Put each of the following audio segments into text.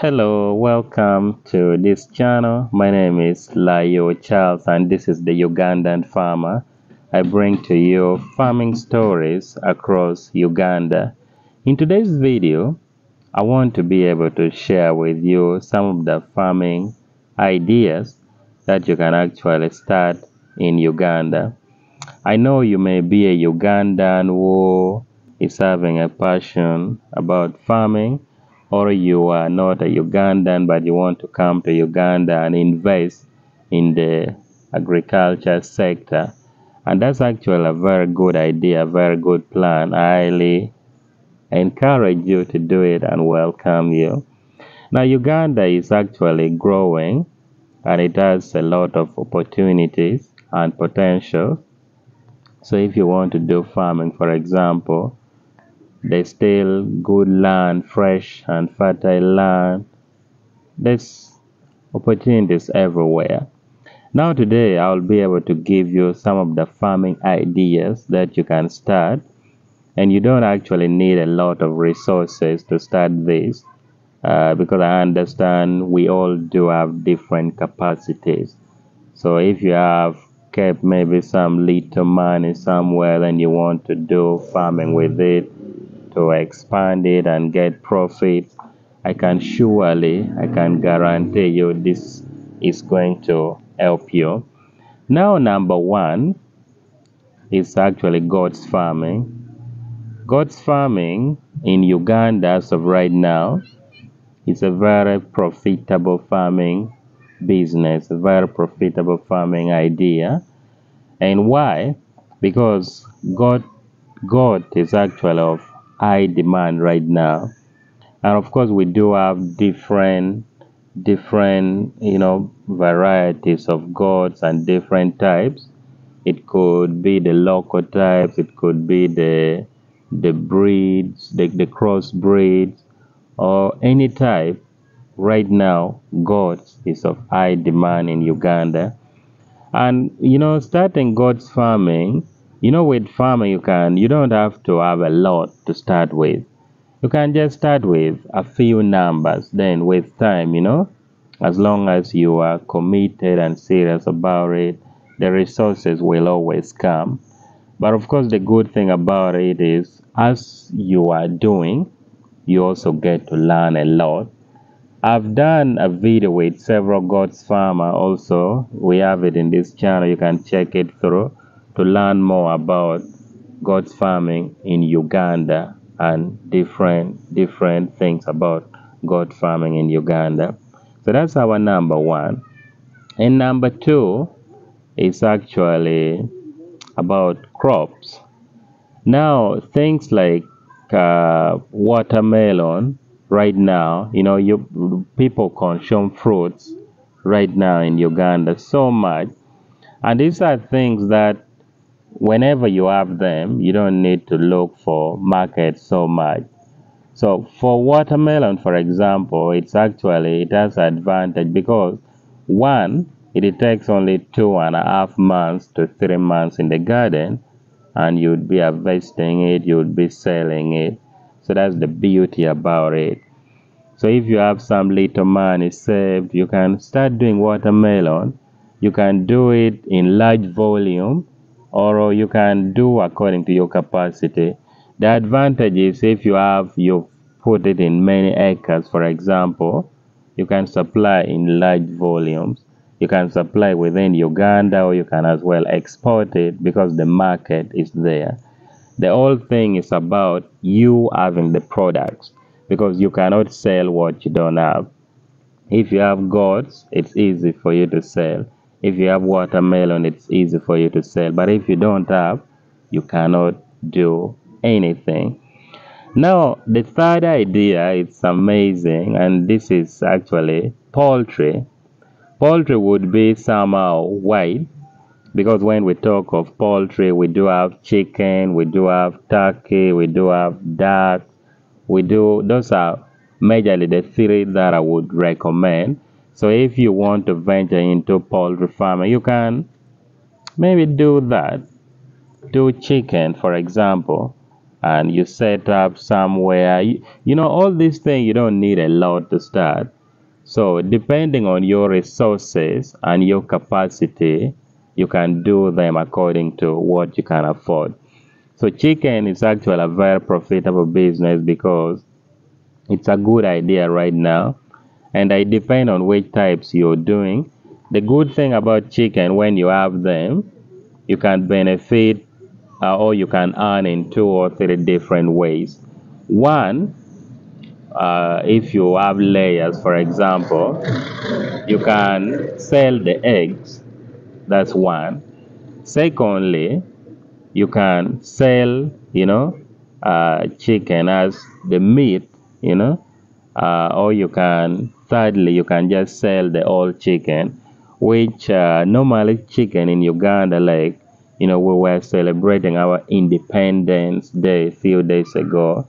Hello, welcome to this channel. My name is Layoo Charles and this is the Ugandan farmer. I bring to you farming stories across Uganda. In today's video, I want to be able to share with you some of the farming ideas that you can actually start in Uganda. I know you may be a Ugandan who is having a passion about farming, or you are not a Ugandan but you want to come to Uganda and invest in the agriculture sector. And that's actually a very good idea, a very good plan. I highly encourage you to do it and welcome you. Now, Uganda is actually growing and it has a lot of opportunities and potential. So if you want to do farming, for example, there's still good land, fresh and fertile land. There's opportunities everywhere. Now today I'll be able to give you some of the farming ideas that you can start, and you don't actually need a lot of resources to start this, because I understand we all do have different capacities. So if you have kept maybe some little money somewhere and you want to do farming with it to expand it and get profit, I can guarantee you this is going to help you. Now, number one is actually goats farming. Goats farming in Uganda as of right now is a very profitable farming business, a very profitable farming idea. And why? Because goat is actually of high demand right now. And of course we do have different varieties of goats and different types. It could be the local types, it could be the breeds, the cross breeds, or any type. Right now goats is of high demand in Uganda. And starting goats farming, with farming you don't have to have a lot to start with. You can just start with a few numbers. Then with time, as long as you are committed and serious about it, the resources will always come. But of course the good thing about it is, as you are doing, you also get to learn a lot. I've done a video with several goats farmer also. We have it in this channel. You can check it through to learn more about goats farming in Uganda and different things about goat farming in Uganda. So that's our number one. And number two is actually about crops. Now things like watermelon. Right now, people consume fruits right now in Uganda so much, and these are things that whenever you have them, you don't need to look for markets so much. So for watermelon, for example, it has advantage because one, it takes only 2.5 months to 3 months in the garden, and you'd be harvesting it, you'd be selling it. So that's the beauty about it. So if you have some little money saved, you can start doing watermelon. You can do it in large volume, or you can do according to your capacity. The advantage is if you put it in many acres, for example, you can supply in large volumes. You can supply within Uganda, or you can as well export it because the market is there. The whole thing is about you having the products, because you cannot sell what you don't have. If you have goats, it's easy for you to sell. If you have watermelon, it's easy for you to sell. But if you don't have, you cannot do anything. Now, the third idea is amazing, and this is actually poultry. Poultry would be somehow wide, because when we talk of poultry, we do have chicken, we do have turkey, we do have duck, those are majorly the three that I would recommend. So if you want to venture into poultry farming, you can maybe do that. Do chicken, for example, and you set up somewhere. You know, all these things, you don't need a lot to start. So, depending on your resources and your capacity, you can do them according to what you can afford. So, chicken is actually a very profitable business because it's a good idea right now, and it depends on which types you're doing. The good thing about chicken, when you have them, you can benefit or you can earn in 2 or 3 different ways. One, if you have layers, for example, you can sell the eggs. That's one. Secondly, you can sell, chicken as the meat, or you can, thirdly, you can just sell the whole chicken, which normally chicken in Uganda, like, we were celebrating our Independence Day a few days ago,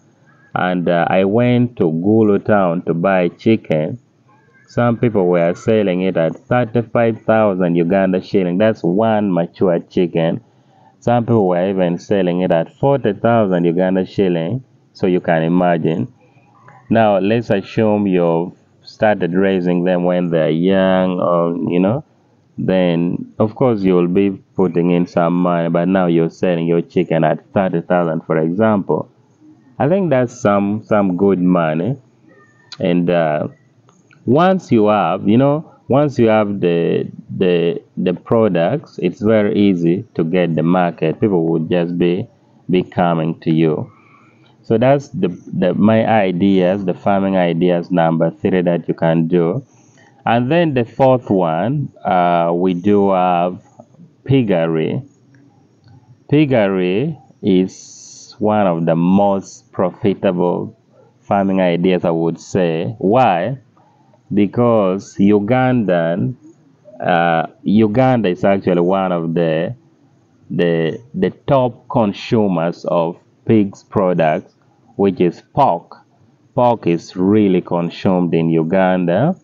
and I went to Gulu town to buy chicken. Some people were selling it at 35,000 Uganda shilling. That's one mature chicken. Some people were even selling it at 40,000 Uganda shilling. So you can imagine. Now let's assume you've started raising them when they're young, or then of course you'll be putting in some money. But now you're selling your chicken at 30,000, for example. I think that's some good money. And once you have the products, it's very easy to get the market. People would just be coming to you. So that's my ideas, the farming ideas number 3 that you can do. And then the fourth one, we do have piggery. Piggery is one of the most profitable farming ideas, I would say. Why? Because Uganda is actually one of the top consumers of pigs products, which is pork. Pork is really consumed in Uganda,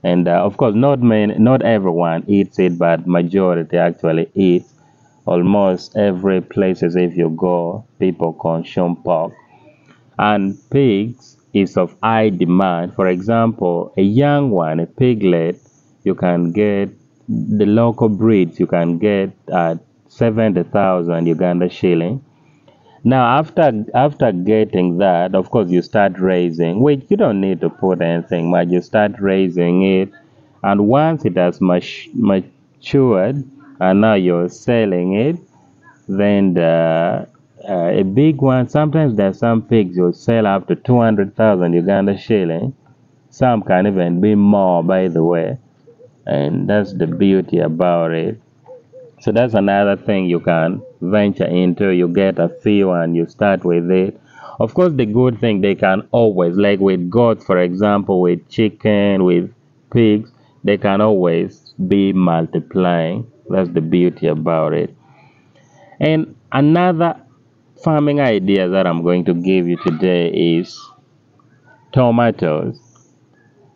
and of course, not everyone eats it, but majority actually eats. Almost every places if you go, people consume pork, and pigs is of high demand. For example, a young one, a piglet, you can get the local breeds. You can get at 70,000 Uganda shilling. Now, after getting that, of course, you start raising, which you don't need to put anything much. You start raising it, and once it has matured, and now you're selling it, then a big one. Sometimes there's some pigs you'll sell up to 200,000 Uganda shilling. Some can even be more, by the way, and that's the beauty about it. So that's another thing you can venture into. You get a few and you start with it. Of course, the good thing, they can always, like with goats, for example, with chicken, with pigs, they can always be multiplying. That's the beauty about it. And another farming idea that I'm going to give you today is tomatoes.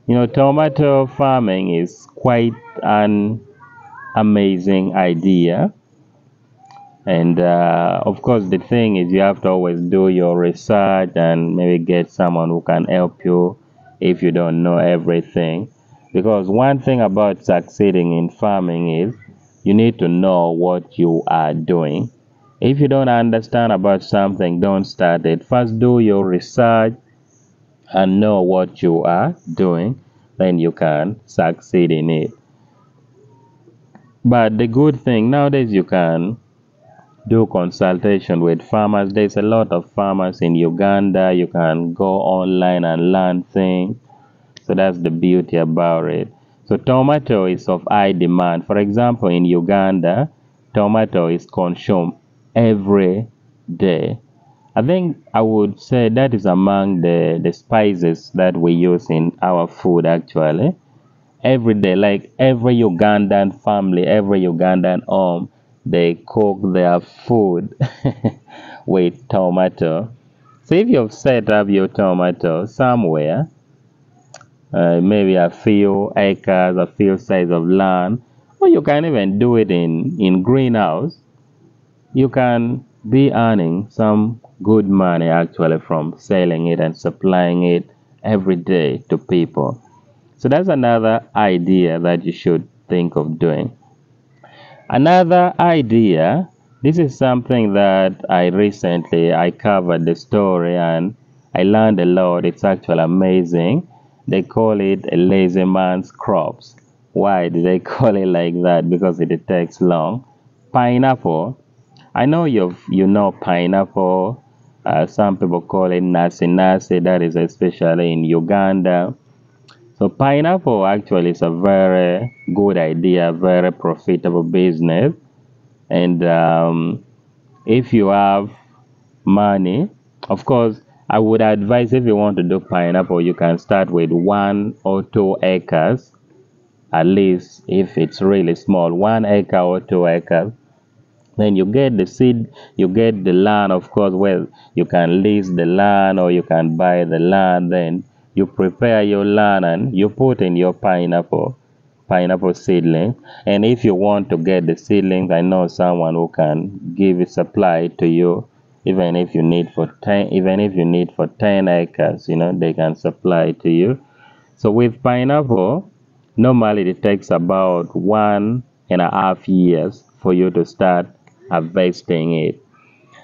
Tomato farming is quite an amazing idea. And of course, the thing is, you have to always do your research and maybe get someone who can help you if you don't know everything. Because one thing about succeeding in farming is you need to know what you are doing. If you don't understand about something, don't start it. First, do your research and know what you are doing, then you can succeed in it. But the good thing nowadays, you can do consultation with farmers. There's a lot of farmers in Uganda. You can go online and learn things. So that's the beauty about it. So tomato is of high demand. For example, in Uganda, tomato is consumed every day. I think I would say that is among the spices that we use in our food actually. Every day, like every Ugandan family, every Ugandan home, they cook their food with tomato. So if you've set up your tomato somewhere, maybe a few acres, a few size of land, or you can even do it in greenhouse. You can be earning some good money actually from selling it and supplying it every day to people. So that's another idea that you should think of doing. Another idea, this is something that I covered the story and I learned a lot. It's actually amazing. They call it a lazy man's crops. Why do they call it like that? Because it takes long. Pineapple. I know you know pineapple. Some people call it nasi nasi. That is especially in Uganda. So pineapple actually is a very good idea, very profitable business. And if you have money, of course, I would advise if you want to do pineapple, you can start with 1 or 2 acres, at least if it's really small, 1 acre or 2 acres. Then you get the seed, you get the land, of course. Well, you can lease the land or you can buy the land. Then you prepare your land and you put in your pineapple seedling. And if you want to get the seedlings, I know someone who can give it supply to you. Even if you need for 10 acres, they can supply to you. So with pineapple, normally it takes about 1.5 years for you to start harvesting it.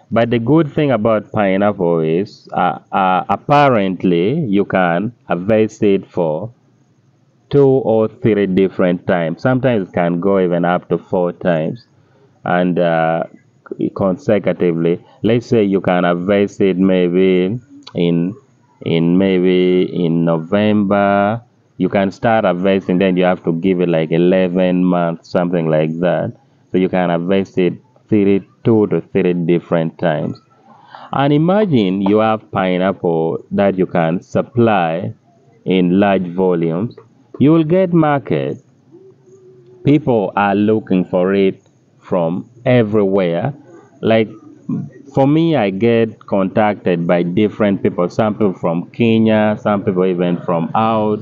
But the good thing about pineapple is apparently you can harvest it for 2 or 3 different times. Sometimes it can go even up to 4 times and consecutively. Let's say you can harvest it maybe in in November. You can start harvesting, then you have to give it like 11 months, something like that. So you can harvest it 2 to 3 different times. And imagine you have pineapple that you can supply in large volumes. You will get market. People are looking for it from everywhere. Like for me, I get contacted by different people. Some people from Kenya, some people even from out.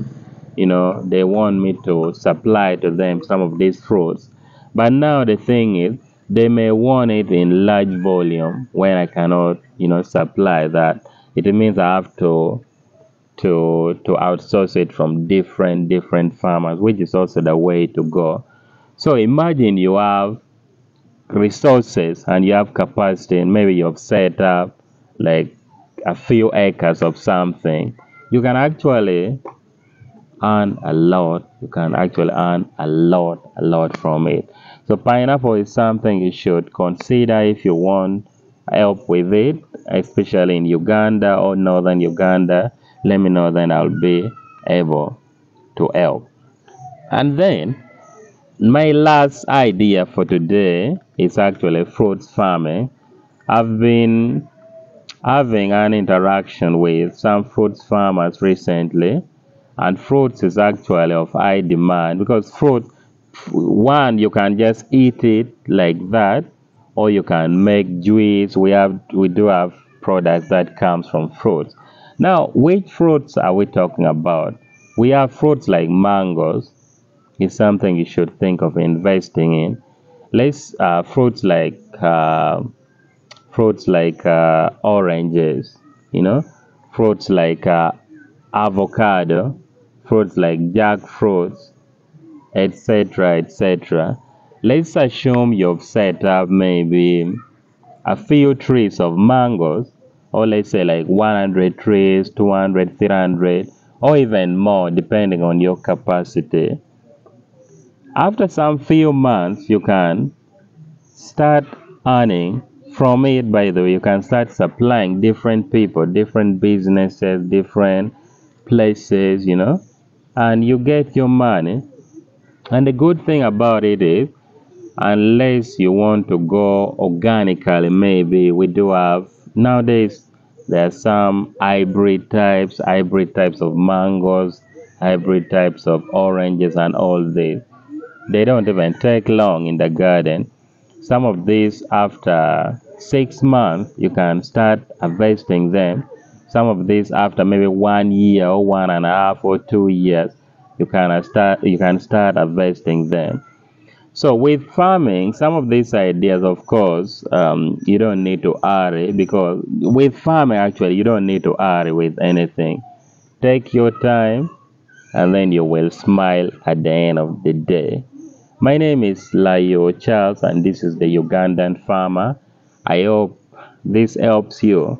They want me to supply to them some of these fruits. But now the thing is, they may want it in large volume when I cannot, supply that. It means I have to outsource it from different farmers, which is also the way to go. So imagine you have resources and you have capacity, and maybe you've set up like a few acres of something. You can actually earn a lot. You can actually earn a lot from it. So pineapple is something you should consider if you want help with it, especially in Uganda or northern Uganda. Let me know, then I'll be able to help. And then my last idea for today is actually fruits farming. I've been having an interaction with some fruits farmers recently, and fruits is actually of high demand because fruit, one, you can just eat it like that, or you can make juice. We do have products that comes from fruits. Now, which fruits are we talking about? We have fruits like mangoes, is something you should think of investing in. Let's fruits like oranges, you know, fruits like avocado, fruits like jackfruits, etc., etc. Let's assume you've set up maybe a few trees of mangoes, or let's say like 100 trees, 200, 300, or even more, depending on your capacity. After some few months, you can start earning from it. By the way, you can start supplying different people, different businesses, different places, and you get your money. And the good thing about it is, unless you want to go organically, maybe we do have nowadays there are some hybrid types of mangoes, hybrid types of oranges, and all this. They don't even take long in the garden. Some of these, after 6 months, you can start harvesting them. Some of these, after maybe 1 year or 1.5 or 2 years, you can start harvesting them. So with farming, some of these ideas, of course, you don't need to hurry, because with farming, actually, you don't need to hurry with anything. Take your time, and then you will smile at the end of the day. My name is Layoo Charles, and this is the Ugandan farmer. I hope this helps you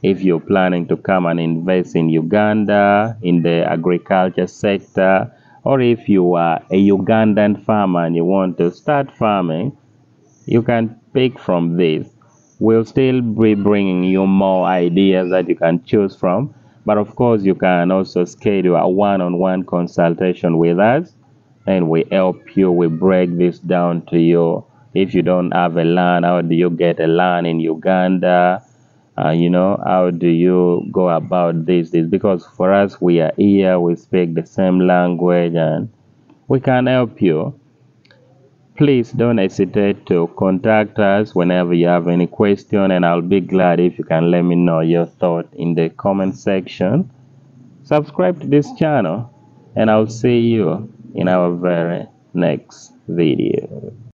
if you're planning to come and invest in Uganda in the agriculture sector, or if you are a Ugandan farmer and you want to start farming. You can pick from this. We'll still be bringing you more ideas that you can choose from, but of course, you can also schedule a one-on-one consultation with us, and we help you. We break this down to you. If you don't have a land, how do you get a land in Uganda? How do you go about this? Because for us, we are here, we speak the same language, and we can help you. Please don't hesitate to contact us whenever you have any question, and I'll be glad if you can let me know your thought in the comment section. Subscribe to this channel, and I'll see you in our very next video.